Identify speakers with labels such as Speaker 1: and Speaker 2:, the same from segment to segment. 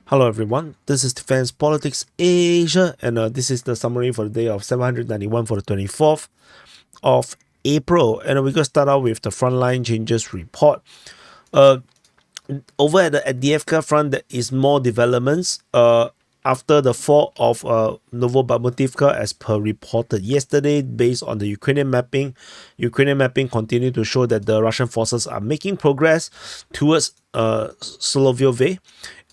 Speaker 1: Hello everyone, this is Defense Politics Asia, and this is the summary for the day of 791 for the 24th of April. And we're going to start out with the frontline changes report. Over at the Avdiivka Front, there is more developments after the fall of Bakhmut as per reported yesterday. Based on the Ukrainian mapping continued to show that the Russian forces are making progress towards Soloviove,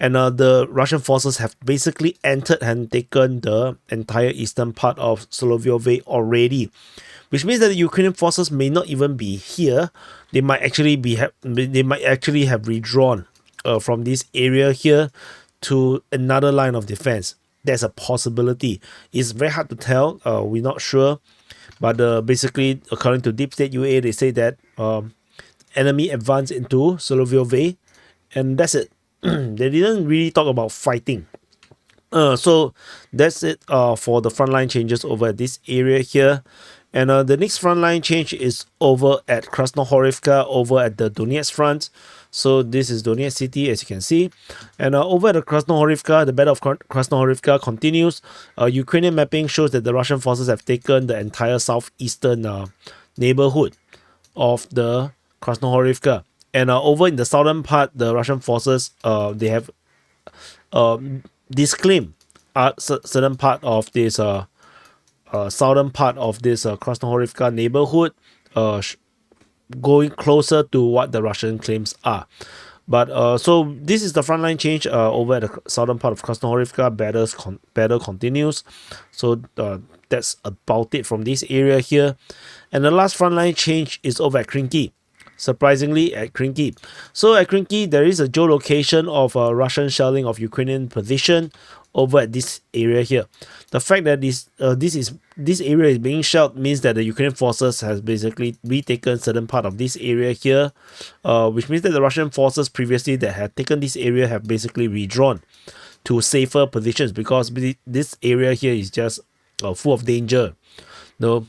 Speaker 1: and the Russian forces have basically entered and taken the entire eastern part of Soloviove already, which means that the Ukrainian forces may not even be here. They might actually have withdrawn from this area here to another line of defense. There's a possibility. It's very hard to tell. We're not sure, but basically, according to Deep State UA, they say that enemy advanced into Soloviove, and that's it. They didn't really talk about fighting. So that's it for the frontline changes over at this area here. And the next frontline change is over at Krasnohorivka, over at the Donetsk Front. So this is Donetsk city, as you can see. And over at the Krasnohorivka, the battle of Krasnohorivka continues. Ukrainian mapping shows that the Russian forces have taken the entire southeastern neighborhood of the Krasnohorivka. And over in the southern part, the Russian forces they have disclaimed certain part of this southern part of this Krasnohorivka neighborhood, going closer to what the Russian claims are. But so this is the frontline change over at the southern part of Krasnohorivka. Battle continues. So that's about it from this area here. And the last frontline change is over at Krynky. Surprisingly, at Krynky. So at Krynky, there is a geolocation of Russian shelling of Ukrainian position over at this area here. The fact that this area is being shelled means that the Ukrainian forces has basically retaken certain part of this area here, which means that the Russian forces previously that had taken this area have basically withdrawn to safer positions, because this area here is just full of danger. No.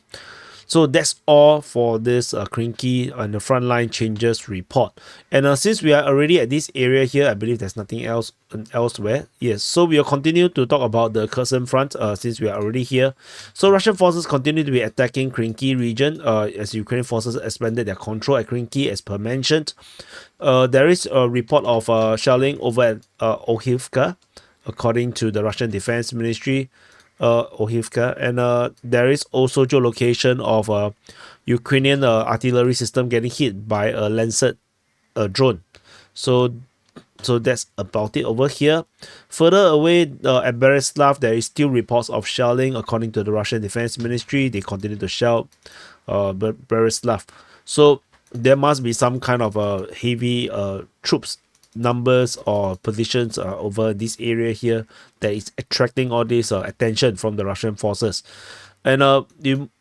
Speaker 1: So that's all for this Krynky and the frontline changes report. And since we are already at this area here, I believe there's nothing else elsewhere. Yes, so we'll continue to talk about the Kherson Front since we are already here. So Russian forces continue to be attacking Krynky region as Ukrainian forces expanded their control at Krynky, as per mentioned. There is a report of shelling over at Ocheretyne, according to the Russian Defense Ministry. Ocheretyne, and there is also geolocation of Ukrainian artillery system getting hit by a Lancet drone. So that's about it over here. Further away at Berislav, there is still reports of shelling. According to the Russian Defense Ministry, they continue to shell Berislav. So there must be some kind of heavy troops numbers or positions over this area here that is attracting all this attention from the Russian forces. And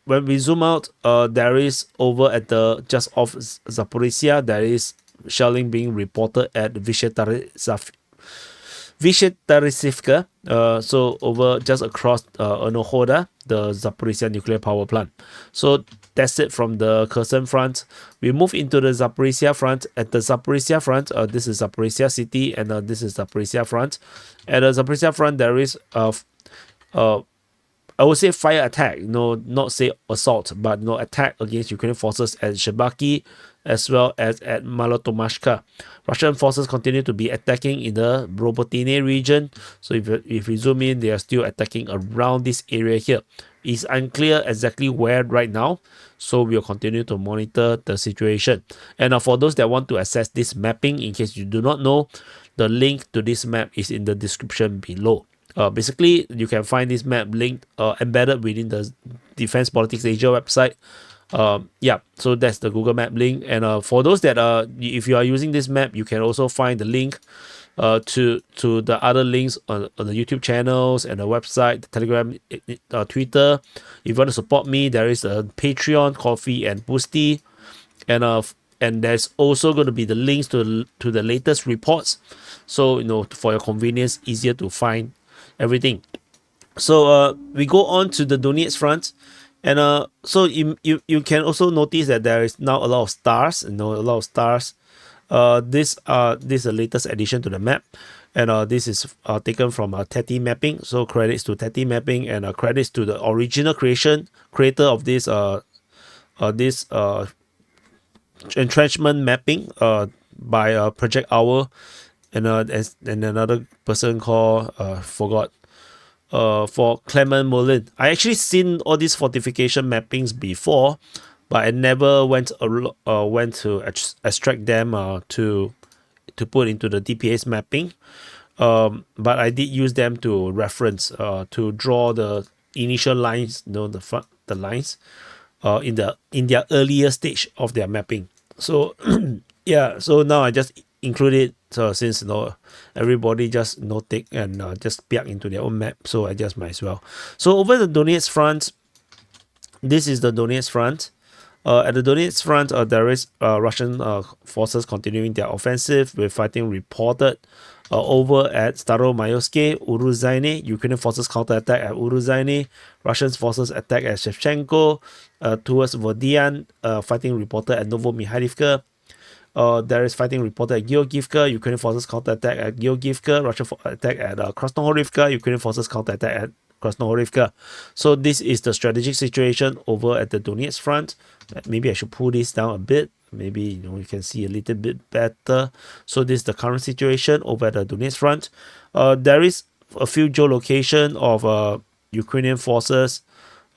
Speaker 1: when we zoom out, there is over at the just off Zaporizhzhia, there is shelling being reported at Vyshetarizivka. So over just across Onohoda, the Zaporizhzhia nuclear power plant. So that's it from the Kherson Front. We move into the Zaporizhzhia Front. At the Zaporizhzhia Front, this is Zaporizhzhia City, and this is Zaporizhzhia Front. At the Zaporizhzhia Front, there is I would say fire attack, not say assault, but attack against Ukrainian forces at Shebaki as well as at Malotomashka. Russian forces continue to be attacking in the Robotyne region. So if we zoom in, they are still attacking around this area here. It's unclear exactly where right now, so we'll continue to monitor the situation. And for those that want to access this mapping, in case you do not know, the link to this map is in the description below. Basically, you can find this map linked embedded within the Defense Politics Asia website. Yeah, so that's the Google Map link. And for those that if you are using this map, you can also find the link to the other links on the YouTube channels and the website, the Telegram, Twitter. If you want to support me, there is a Patreon, Coffee, and Boosty, and there's also going to be the links to the latest reports. So for your convenience, easier to find everything. So we go on to the Donetsk Front, and so you can also notice that there is now a lot of stars. This is the latest addition to the map. And this is taken from Teti mapping. So credits to Teti mapping, and credits to the original creator of this entrenchment mapping by Project Owl, and another person called forgot for Clement Molin. I actually seen all these fortification mappings before, but I never went to extract them to put into the DPA's mapping. But I did use them to reference to draw the initial lines, the lines in their earlier stage of their mapping. So yeah, so now I just include it since everybody just take and just plug into their own map, so I just might as well. So over the Donetsk front, this is the Donetsk front. At the Donetsk front, there is Russian forces continuing their offensive, with fighting reported over at Staromayoske, Uruzhaine. Ukrainian forces counterattack at Uruzhaine. Russian forces attack at Shevchenko. Towards Vodian, fighting reported at Novomikhailivka. There is fighting reported at Georgievka. Ukrainian forces counterattack at Georgievka. Russian attack at Krasnohorivka. Ukrainian forces counterattack at Krasnohorivka. So this is the strategic situation over at the Donetsk front. Maybe I should pull this down a bit. Maybe you can see a little bit better. So this is the current situation over at the Donetsk front. There is a few geolocation of Ukrainian forces.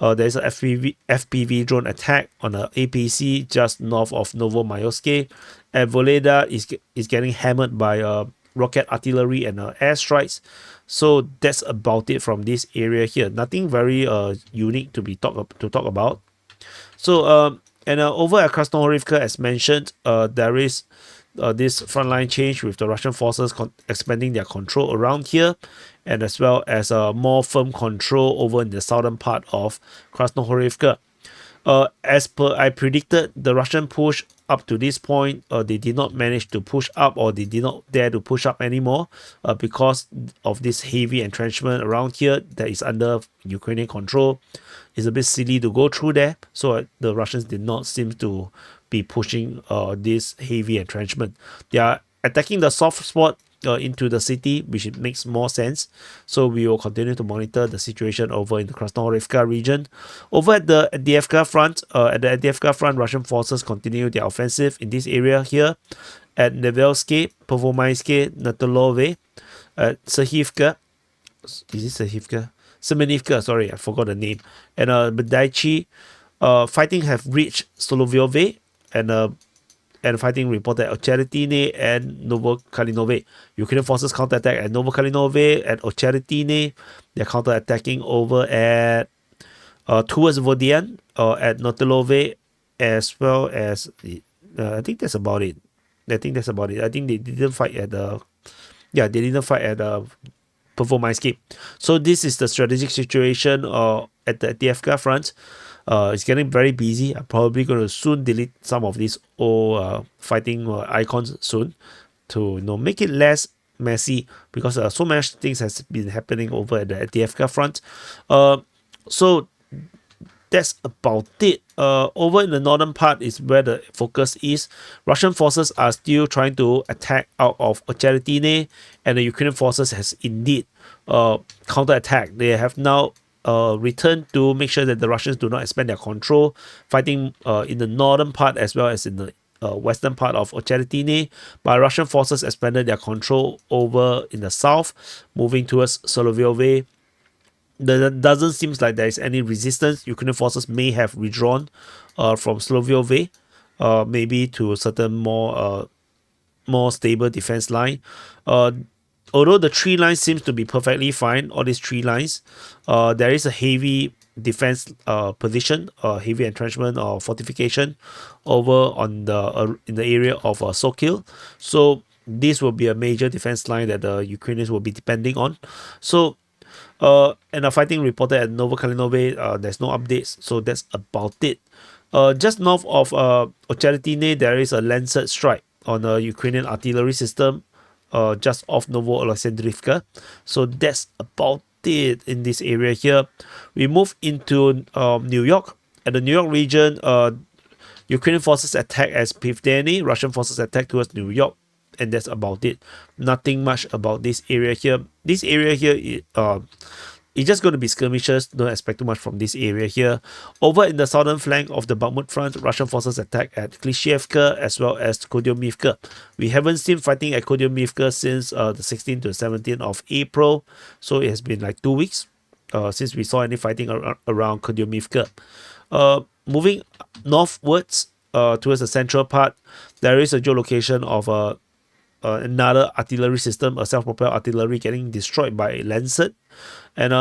Speaker 1: There is a FPV drone attack on an APC just north of Novomayoske, and Voleda is getting hammered by rocket artillery and airstrikes. So that's about it from this area here. Nothing very unique to talk about. So and over at Krasnohorivka, as mentioned, there is this frontline change with the Russian forces expanding their control around here, and as well as more firm control over in the southern part of Krasnohorivka. As per I predicted, the Russian push up to this point, they did not manage to push up, or they did not dare to push up anymore because of this heavy entrenchment around here that is under Ukrainian control. It's a bit silly to go through there, so the Russians did not seem to be pushing this heavy entrenchment. They are attacking the soft spot into the city, which makes more sense. So we will continue to monitor the situation over in the Krasnohorivka region. Over at the Avdiivka Front, Russian forces continue their offensive in this area here at Nevelsky, Pervomaiske, Natolove, Sahivka. Is it Sahivka? Semenivka, sorry, I forgot the name. And Bedaichi, fighting have reached Soloviove, and fighting reported at Ocheretyne and Novokalinove. Ukrainian forces counterattack at Novokalinove and Ocheretyne. They're counterattacking over at towards Vodian at Notilove, as well as I think that's about it. I think they didn't fight at Pervomaiske. So this is the strategic situation at the Avdiivka front. It's getting very busy. I'm probably going to soon delete some of these old fighting icons soon to make it less messy, because so much things has been happening over at the Avdiivka front. So that's about it. Over in the northern part is where the focus is. Russian forces are still trying to attack out of Ocheretyne, and the Ukrainian forces has indeed counterattacked. They have now returned to make sure that the Russians do not expand their control, fighting in the northern part as well as in the western part of Ocheretyne. But Russian forces expanded their control over in the south, moving towards Soloviove. There doesn't seem like there is any resistance. Ukrainian forces may have withdrawn from Soloviove, maybe to a certain more stable defense line. Although the tree line seems to be perfectly fine, all these tree lines, there is a heavy defense position, heavy entrenchment or fortification over on the in the area of Sokil. So this will be a major defense line that the Ukrainians will be depending on. So and a fighting reported at Novokalinove, there's no updates, so that's about it. Just north of Ocheretyne, there is a Lancet strike on a Ukrainian artillery system just off Novo-Alexandrivka. So that's about it in this area here. We move into New York. At the New York region, Ukrainian forces attack as Pivdeny, Russian forces attack towards New York. and that's about it. Nothing much about this area here. This area here, it's just going to be skirmishes. Don't expect too much from this area here. Over in the southern flank of the Bakhmut Front, Russian forces attack at Klishchiivka as well as Kodyomivka. We haven't seen fighting at Kodyomivka since the 16th to 17th of April. So it has been like 2 weeks since we saw any fighting around Kodyomivka. Moving northwards towards the central part, there is a geolocation of another artillery system, a self-propelled artillery getting destroyed by Lancet. And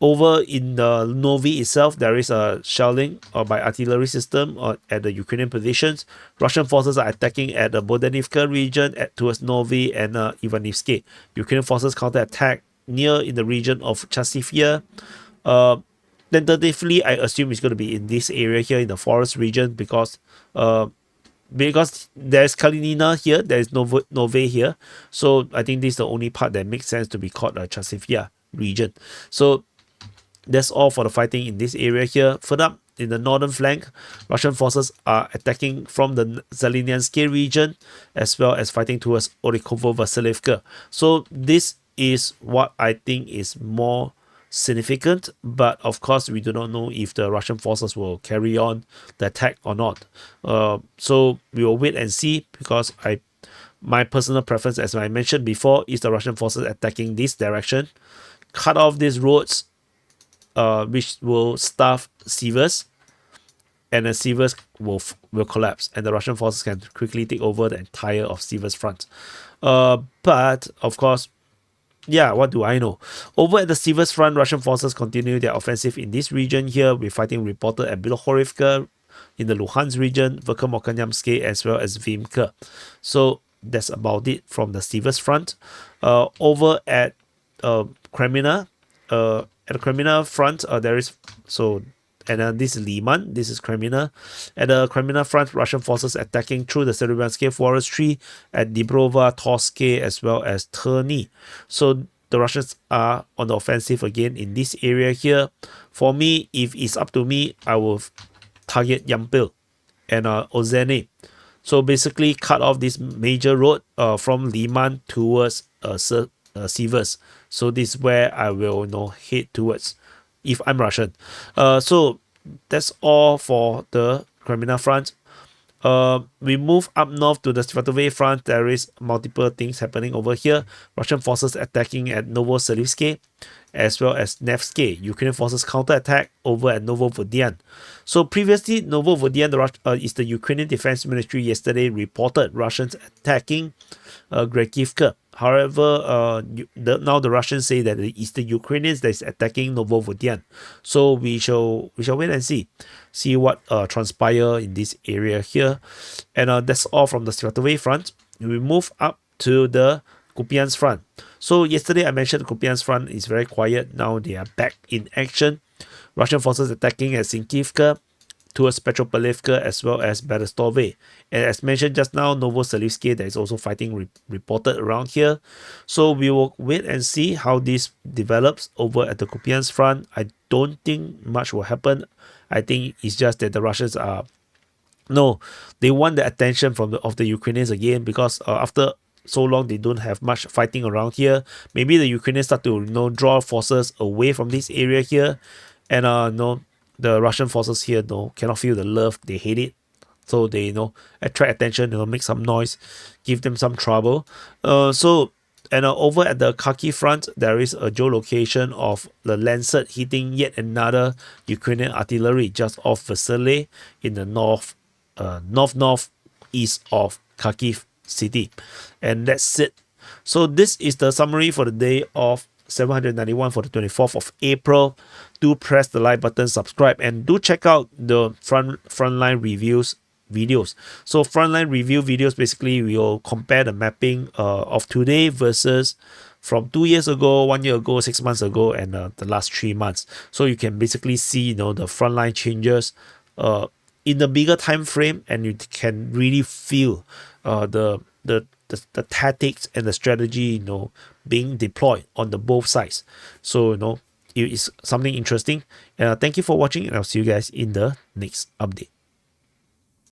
Speaker 1: over in the Novi itself, there is a shelling by artillery system at the Ukrainian positions. Russian forces are attacking at the Bodanivka region towards Novi and Ivanivsky. Ukrainian forces counterattack near in the region of Chasivia. Tentatively, I assume it's going to be in this area here in the forest region because there's Kreminna here, there is Novi here. So I think this is the only part that makes sense to be called a Chasivia region. So that's all for the fighting in this area here. Further up in the northern flank, Russian forces are attacking from the Zeleniansky region as well as fighting towards Orekovo-Vasilivka. So this is what I think is more significant, but of course we do not know if the Russian forces will carry on the attack or not. So we will wait and see, because my personal preference, as I mentioned before, is the Russian forces attacking this direction, cut off these roads, which will starve Siversk, and then Siversk will collapse, and the Russian forces can quickly take over the entire of Siversk Front. But of course, yeah, what do I know? Over at the Siversk Front, Russian forces continue their offensive in this region here, with fighting reported at Bilohorivka in the Luhansk region, Verkhovno-Kanyamsky, as well as Vimka. So that's about it from the Siversk Front. Over at Kreminna, at the Kreminna Front, there is this is Liman, this is Kreminna. At the Kreminna Front, Russian forces attacking through the Serubiansky forestry at Dibrova, Torsky, as well as Terny. So the Russians are on the offensive again in this area here. For me, if it's up to me, I will target Yampil and Ozene. So basically cut off this major road from Liman towards Siversk. So this is where I will head towards if I'm Russian. So that's all for the Kreminna Front. We move up north to the Svatove Front. There is multiple things happening over here. Russian forces attacking at Novoselivsky as well as Nevsky. Ukrainian forces counterattack over at Novovodyan. So previously, Novovodyan is the Ukrainian Defense Ministry yesterday reported Russians attacking Kharkivka. However, now the Russians say that it's the Ukrainians that is attacking Novovodyan. So we shall wait and see what transpire in this area here. And that's all from the Svatove Front. We move up to the Kupyansk Front. So yesterday I mentioned Kupyansk Front is very quiet. Now they are back in action. Russian forces attacking at Sinkivka towards Petropavlivka as well as Berestove. And as mentioned just now, Novoselivsky, there is also fighting reported around here. So we will wait and see how this develops over at the Kupyansk Front. I don't think much will happen. I think it's just that the Russians they want the attention of the Ukrainians again, because after so long they don't have much fighting around here. Maybe the Ukrainians start to draw forces away from this area here, and the Russian forces here cannot feel the love. They hate it, so they attract attention, make some noise, give them some trouble. Over at the Kharkiv Front, there is a geolocation of the Lancet hitting yet another Ukrainian artillery just off Vasily in the northeast of Kharkiv city. And that's it. So this is the summary for the day of 791 for the 24th of April. Do press the like button, subscribe, and do check out the Frontline reviews videos. So Frontline review videos, basically we will compare the mapping of today versus from 2 years ago, 1 year ago, 6 months ago, and the last 3 months. So you can basically see the Frontline changes in the bigger time frame, and you can really feel the tactics and the strategy being deployed on the both sides. So it is something interesting. Thank you for watching, and I'll see you guys in the next update.